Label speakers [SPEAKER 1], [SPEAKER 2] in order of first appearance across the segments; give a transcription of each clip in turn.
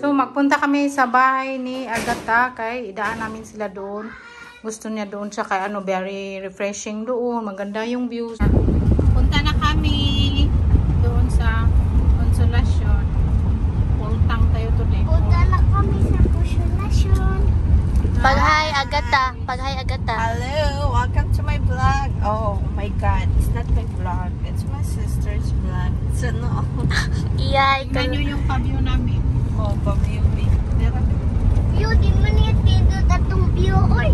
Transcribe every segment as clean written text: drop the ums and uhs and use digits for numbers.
[SPEAKER 1] So, magpunta kami sa bahay ni Agatha kay idaan namin sila doon. Gusto niya doon siya kay ano, very refreshing doon. Maganda yung views. Punta na kami doon sa Consolacion. Pultang tayo today.
[SPEAKER 2] Punta na kami sa Consolacion.
[SPEAKER 3] Pag-hi Agatha. Pag-hi Agatha.
[SPEAKER 4] Hello, welcome to my vlog. Oh my god, it's not my vlog. It's my sister's vlog. So no.
[SPEAKER 3] Iyay.
[SPEAKER 1] Tingnan nyo yung paview namin.
[SPEAKER 4] Oh, pamilya.
[SPEAKER 2] View, di man niya dito tatong view. Oy!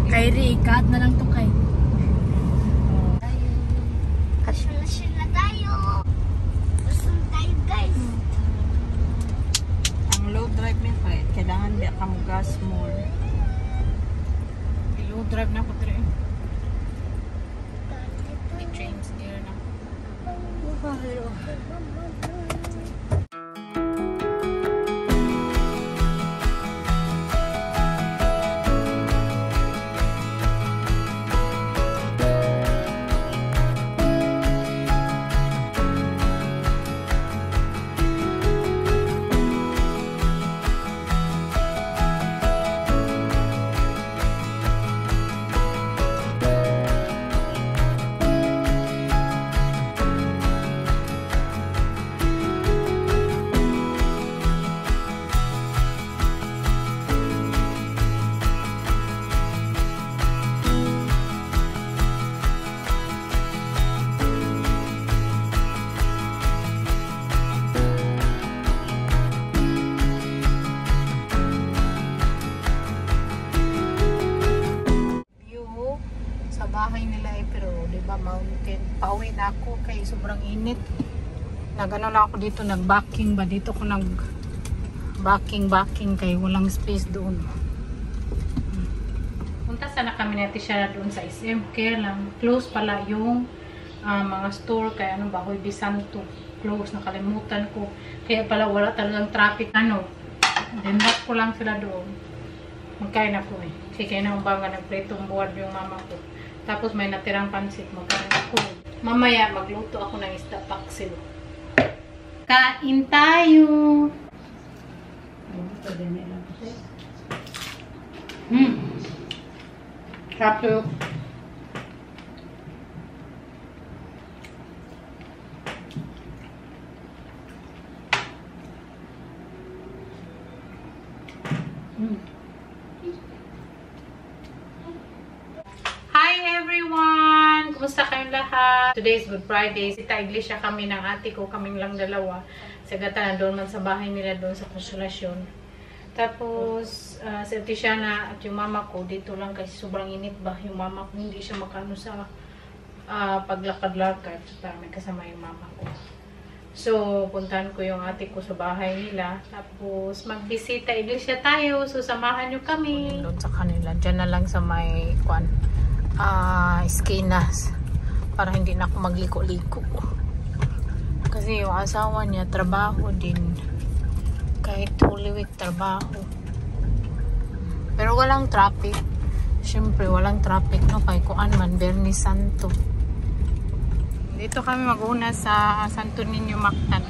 [SPEAKER 3] Kay Rikat na lang to kay.
[SPEAKER 2] Consolacion na tayo. Gusto tayo guys.
[SPEAKER 4] Ang low drive mo pa, kailangan di ka mo gas more.
[SPEAKER 1] Low drive na ko dre. May trains there na. Bahay nila pero di ba mountain, pauwi na ako kay sobrang init. Nagano lang ako dito, nag-backing ba dito ko backing kay walang space doon. Punta sana kami natin siya doon sa SM, kaya lang close pala yung mga store kay ano ba, Hoy Bisanto close, nakalimutan ko, kaya pala wala talagang traffic dinat ko lang sila doon. Magkain ako kasi kaya naman ba nga nagpletong buwad yung mama ko. Tapos may natirang pansit, magkain ako. Mamaya magluto ako ng isda paksiw. Kain tayo! Sarap to. Hi everyone! Kumusta kayong lahat? Today is Good Friday. Sita iglesia kami ng ate ko. Kaming lang dalawa. Si Agatha nandun man sa bahay nila doon sa Consolacion. Tapos, si Ate Shana at yung mama ko dito lang kasi sobrang init ba. Yung mama ko hindi siya makano sa paglakad-lakad. May kasama yung mama ko. So, puntahan ko yung ate ko sa bahay nila. Tapos, magbisita iglesia tayo. So, samahan nyo kami. Doon sa kanila. Diyan na lang sa may skinas para hindi na ako magliko-liko kasi yung asawa niya trabaho din, kahit Holy Week trabaho, pero walang traffic. Syempre walang traffic no, kay kuan man Bernie Santo. Dito kami mag-una sa Santo Niño Mactan,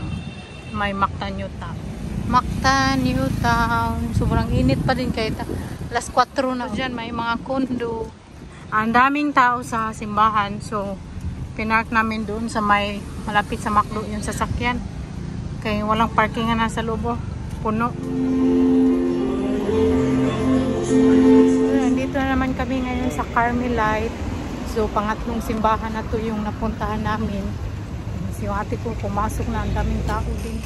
[SPEAKER 1] may Mactan New Town. Sobrang init pa din kahit alas 4 na. Diyan may mga kondo. Ang daming tao sa simbahan, so pinark namin doon sa may malapit sa McDo yung sasakyan. Kaya walang parkingan na sa loob, puno. Dito na naman kami ngayon sa Carmelite. So pangatlong simbahan na to yung napuntahan namin. So, yung ate ko pumasok na, ang daming tao din.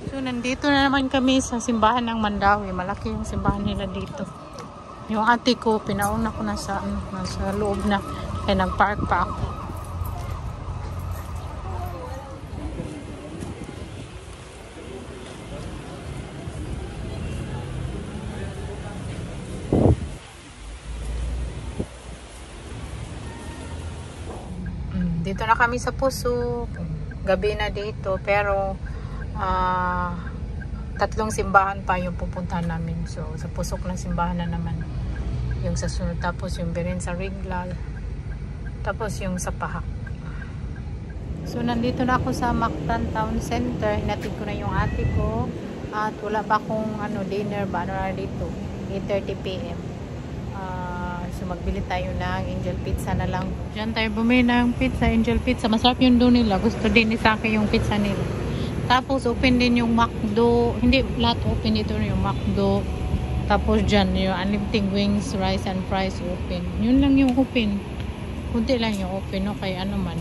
[SPEAKER 1] So, nandito na naman kami sa simbahan ng Mandawi. Malaki yung simbahan nila dito. Yung ate ko, pinauna ko nasa loob na. Kaya nag-park pa ako. Dito na kami sa Puso. Gabi na dito. Pero, tatlong simbahan pa yung pupuntahan namin. So, sa Pusok na simbahan na naman yung sa sunod. Tapos yung Beren sa Riglal. Tapos yung sa Pahak. So, nandito na ako sa Mactan Town Center. Hinatid ko na yung ate ko. At wala pa akong dinner ba? Ano na dito? 8:30 p.m. So, magbili tayo ng Angel Pizza na lang. Diyan tayo bumili ng pizza, Angel Pizza. Masarap yung doon nila. Gusto din ni Saki yung pizza nila. Tapos, open din yung McDo. Hindi lahat open dito yung McDo. Tapos, dyan yung unlimited wings, rice and fries open. Yun lang yung open. Kunti lang yung open, no? Kaya ano man.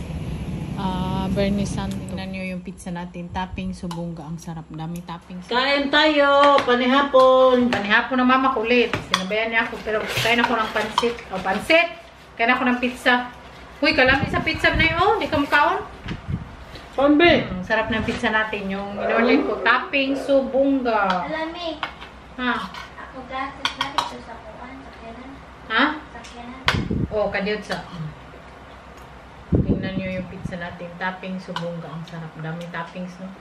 [SPEAKER 1] Bernie Santo. Tingnan nyo yung pizza natin. Topping subungga. Ang sarap. Daming toppings.
[SPEAKER 5] Kain tayo! Panihapon!
[SPEAKER 1] Panihapon ng mama kulit. Sinabayan niya ako. Pero kain ako ng pansit. O, pansit! Kain ako ng pizza. Huy, kalami sa pizza na yun. Di ka makaon?
[SPEAKER 5] Pambi!
[SPEAKER 1] Sarap ng pizza natin. Yung in-order ko. Topping subungga.
[SPEAKER 2] Alami,
[SPEAKER 1] Ha?
[SPEAKER 2] ako gatas na dito sa kuwan, sa kailan.
[SPEAKER 1] Ha?
[SPEAKER 2] Sa kailan.
[SPEAKER 1] O, kadiyot sa... Tingnan nyo yung pizza natin. Topping subungga. Ang sarap. Daming toppings, no?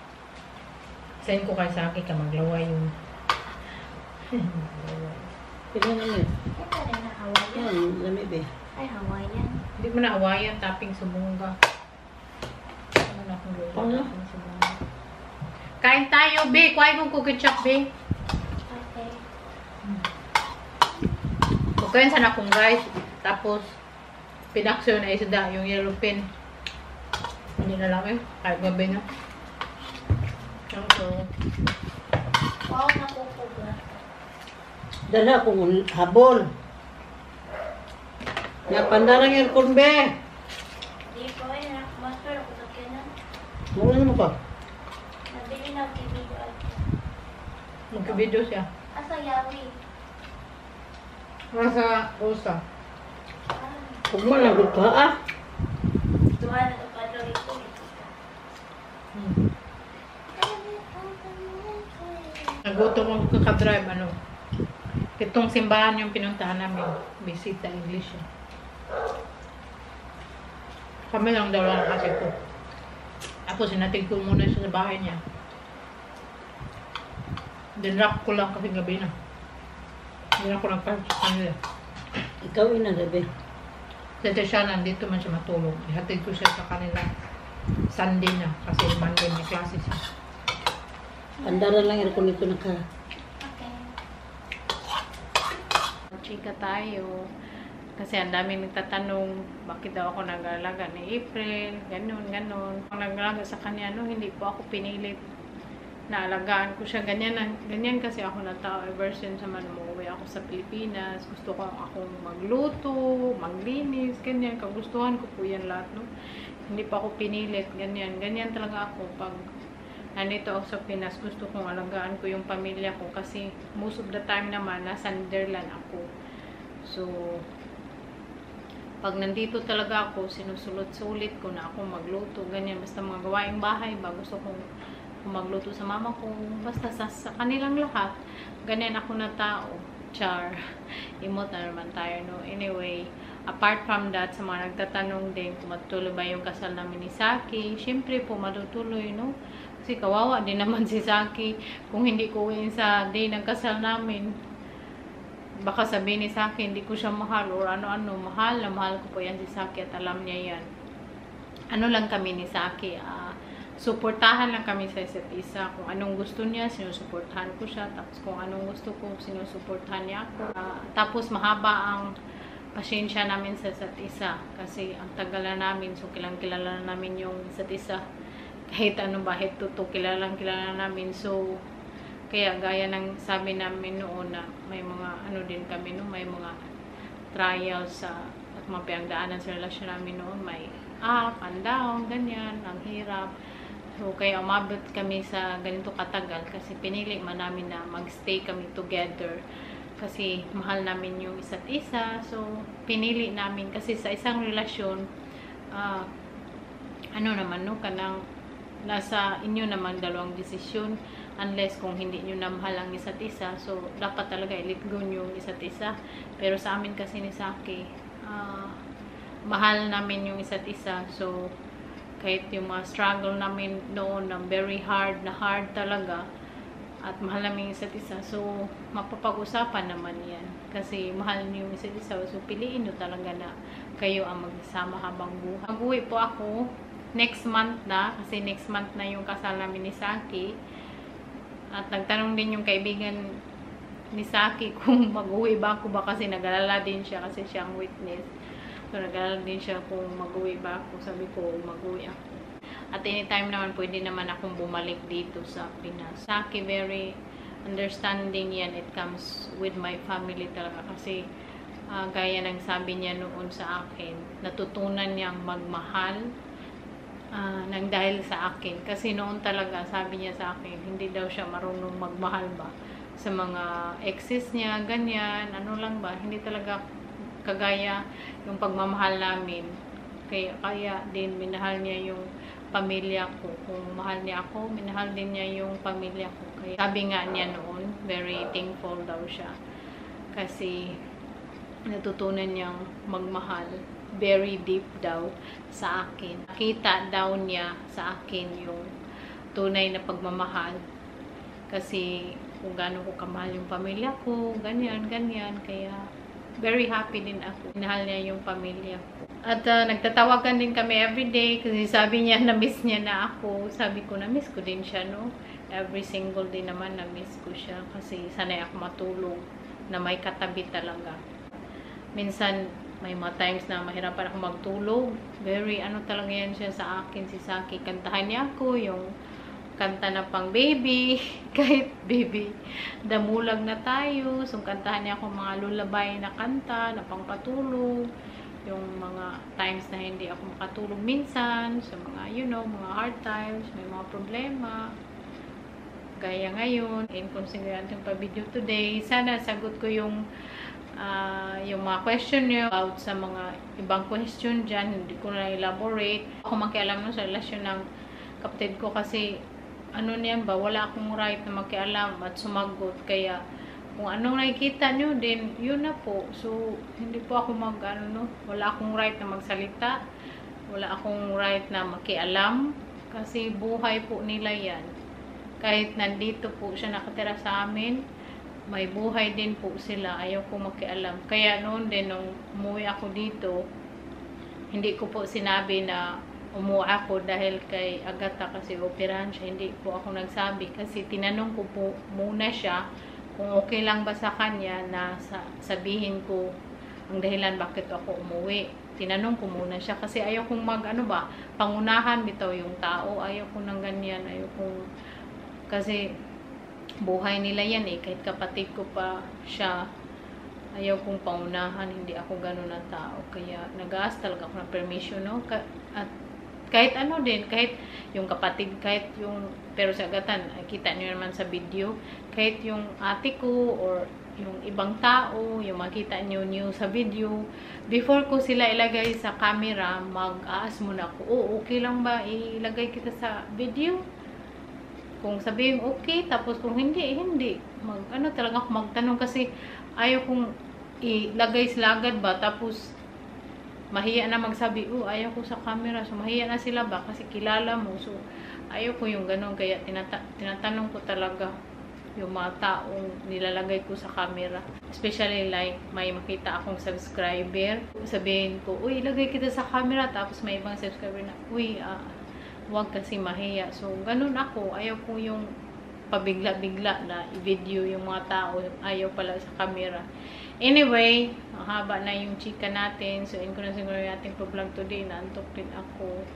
[SPEAKER 1] Send ko kay Saki ka maglaway yung...
[SPEAKER 5] Tignan mo yun.
[SPEAKER 2] Ito rin na Hawaiian.
[SPEAKER 5] Yan, lamig eh.
[SPEAKER 2] Ay, Hawaiian.
[SPEAKER 1] Hindi mo na Hawaiian. Topping subungga. Ano na akong luto?
[SPEAKER 5] Ano?
[SPEAKER 1] Topping subungga. Kain tayo, be. Kuhay mong cookie chop, be.
[SPEAKER 2] Okay.
[SPEAKER 1] Kukain sana akong guys. Tapos, pinakso na isda yung yellow pin. Hindi na lang eh. Kahit gabi na. So,
[SPEAKER 2] Wow, nakukuga.
[SPEAKER 5] Dala akong habol. Napandarang aircon be.
[SPEAKER 2] Di ko ay master ako sa kailan.
[SPEAKER 5] Mula naman pa.
[SPEAKER 2] Nabili na ako video at
[SPEAKER 1] magkabidyo siya.
[SPEAKER 2] asa yawi.
[SPEAKER 1] Nasa Rosa.
[SPEAKER 5] Huwag mo lang gusto ha.
[SPEAKER 2] Tuwa na ito kadro ito.
[SPEAKER 1] Nagutom ako kakadrive, ano. Itong simbahan yung pinuntahan namin. Bisita English. Kami lang daw lang kasi ko. Tapos sinatid ko muna siya sa bahay niya. Dinrap ko lang kasi gabi na. Hindi na ako nagpasok sa kanila.
[SPEAKER 5] Ikaw inagabi.
[SPEAKER 1] Dito siya, nandito man siya matulog. Ihatid ko siya sa kanila. Sunday na, kasi Monday may klase siya.
[SPEAKER 5] Pandaran lang aircon nito naka.
[SPEAKER 2] Okay.
[SPEAKER 1] Chika tayo. Kasi ang dami nagtatanong, bakit daw ako nag-alaga ni April, ganun, ganun. Ang nag-alaga sa kanya, no, hindi po ako pinilit. Naalagaan ko siya, ganyan kasi ako na tao ever since naman umuwi ako sa Pilipinas. Gusto ko akong magluto, maglinis, ganyan. Kagustuhan ko po yan lahat, no. Hindi pa ako pinilit, ganyan. Ganyan talaga ako pag nandito ako sa Pinas. Gusto kong alagaan ko yung pamilya ko kasi most of the time naman nasa Netherlands ako. So, pag nandito talaga ako, sinusulit-sulit ko na ako magluto, ganyan. Basta mga gawaing bahay ba, gusto kong magluto sa mama ko, basta sa kanilang lahat, ganyan ako na tao. Char. Imot na naman tayo, no? Anyway, apart from that, sa mga nagtatanong din kung matutuloy ba yung kasal namin ni Saki, syempre po matutuloy, no? Kasi kawawa din naman si Saki kung hindi ko uwiin sa day ng kasal namin. Baka sabihin ni Saki, hindi ko siya mahal or ano-ano. Mahal na mahal ko po yan si Saki at alam niya yan. Ano lang kami ni Saki, suportahan lang kami sa isa't isa. Kung anong gusto niya, sinusuportahan ko siya. Tapos kung anong gusto ko, sinusuportahan niya ako. Tapos mahaba ang pasyensya namin sa isa't isa. Kasi ang tagal na namin, so kilala na namin yung isa't isa. Kahit anong bahit tuto, kilala namin. So, kaya gaya ng sabi namin noon na may mga ano din kami, no? May mga trials at mga pinagdaanan sa relasyon namin noon. May up and down, ganyan, ang hirap. So, kaya umabot kami sa ganito katagal kasi pinili man namin na magstay kami together kasi mahal namin yung isa't isa. So, pinili namin kasi sa isang relasyon, ano naman, no, kanang nasa inyo naman dalawang desisyon unless kung hindi nyo na mahal ang isa't isa. So, dapat talaga i-let go nyo yung isa't isa. Pero sa amin kasi ni Saki, mahal namin yung isa't isa. So, kahit yung mga struggle namin noon na very hard talaga at mahal namin yung isa't isa. So, mapapag-usapan naman yan. Kasi mahal niyo yung isa't isa. So, piliin nyo talaga na kayo ang magsama habang buhay. Mag-uwi po ako next month na, kasi next month na yung kasal namin ni Saki. At nagtanong din yung kaibigan ni Saki kung mag-uwi ba ako ba, kasi nag-alala din siya kasi siyang witness. So nag-alala din siya kung mag-uwi ba ako. Sabi ko, mag-uwi ako. At anytime naman, pwede naman akong bumalik dito sa Pinas. Saki, very understanding yan. It comes with my family talaga kasi gaya ng sabi niya noon sa akin, natutunan niyang magmahal nang dahil sa akin. Kasi noon talaga, sabi niya sa akin, hindi daw siya marunong magmahal ba sa mga exes niya, ganyan, ano lang ba, hindi talaga kagaya yung pagmamahal namin. Kaya din, minahal niya yung pamilya ko. Kung mahal niya ako, minahal din niya yung pamilya ko. Kaya sabi nga niya noon, very thankful daw siya. Kasi natutunan niyang magmahal very deep daw sa akin. Nakita daw niya sa akin yung tunay na pagmamahal. Kasi kung gaano ko kamahal yung pamilya ko, ganyan. Kaya very happy din ako. Minahal niya yung pamilya ko. At nagtatawagan din kami everyday kasi sabi niya na-miss niya na ako. Sabi ko, na-miss ko din siya, no? Every single day naman na-miss ko siya kasi sanay ako matulog na may katabi talaga. Minsan, may mga times na mahirapan ako magtulog. Very ano talaga yan siya sa akin, si Saki. Kantahan niya ako yung kanta na pang baby. Kahit baby, damulag na tayo. So, kantahan niya ako mga lullaby na kanta, na pang patulog. Yung mga times na hindi ako makatulog minsan. Sa mga, mga hard times, may mga problema. Gaya ngayon. Inconsiderate yung pa-video today. Sana sagot ko yung mga question niyo about sa mga ibang question dyan, hindi ko na elaborate. Ako makialam no sa relasyon ng kapatid ko kasi ano niyan ba, wala akong right na makialam at sumagot. Kaya kung anong nakikita nyo din, yun na po. So, hindi po ako wala akong right na magsalita. Wala akong right na makialam kasi buhay po nila yan. Kahit nandito po siya nakatira sa amin, may buhay din po sila. Ayaw ko makialam. Kaya noon din, nung umuwi ako dito, hindi ko po sinabi na umuwi ako dahil kay Agatha kasi operahan siya. Hindi po ako nagsabi kasi tinanong ko po muna siya kung okay lang ba sa kanya na sabihin ko ang dahilan bakit ako umuwi. Tinanong ko muna siya kasi ayaw kong pangunahan bitaw yung tao. Ayaw ko ng ganyan. Ayaw kong, kasi buhay nila yan eh. Kahit kapatid ko pa siya, ayaw kong paunahan. Hindi ako ganun na tao. Kaya nag-aas talaga ako ng permission, no? At kahit ano din, kahit yung kapatid, kahit yung, pero sa Agatan, kita nyo naman sa video, kahit yung ate ko or yung ibang tao, yung makita nyo sa video, before ko sila ilagay sa camera, mag-aas muna ako, okay lang ba ilagay kita sa video? Kung sabihin okay, tapos kung hindi. Talaga ako magtanong kasi ayaw kong ilagay sila agad ba, tapos mahiya na magsabi, ayaw ko sa camera. So, mahiya na sila ba kasi kilala mo. So, ayaw ko yung ganun. Kaya tinatanong ko talaga yung mga taong nilalagay ko sa camera. Especially like, may makita akong subscriber. Sabihin ko, ilagay kita sa camera. Tapos may ibang subscriber na, wag kasi mahiya. So, ganun ako. Ayaw ko yung pabigla-bigla na i-video yung mga tao. Ayaw pala sa camera. Anyway, haba na yung chika natin. So, yun ko na siguro yung ating vlog today. Naantok din ako.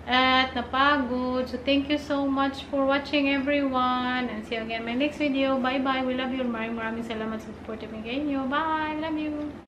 [SPEAKER 1] At napagod. So, thank you so much for watching everyone. And see you again in my next video. Bye-bye. We love you. Maraming salamat sa support namin kayo. Bye! Love you!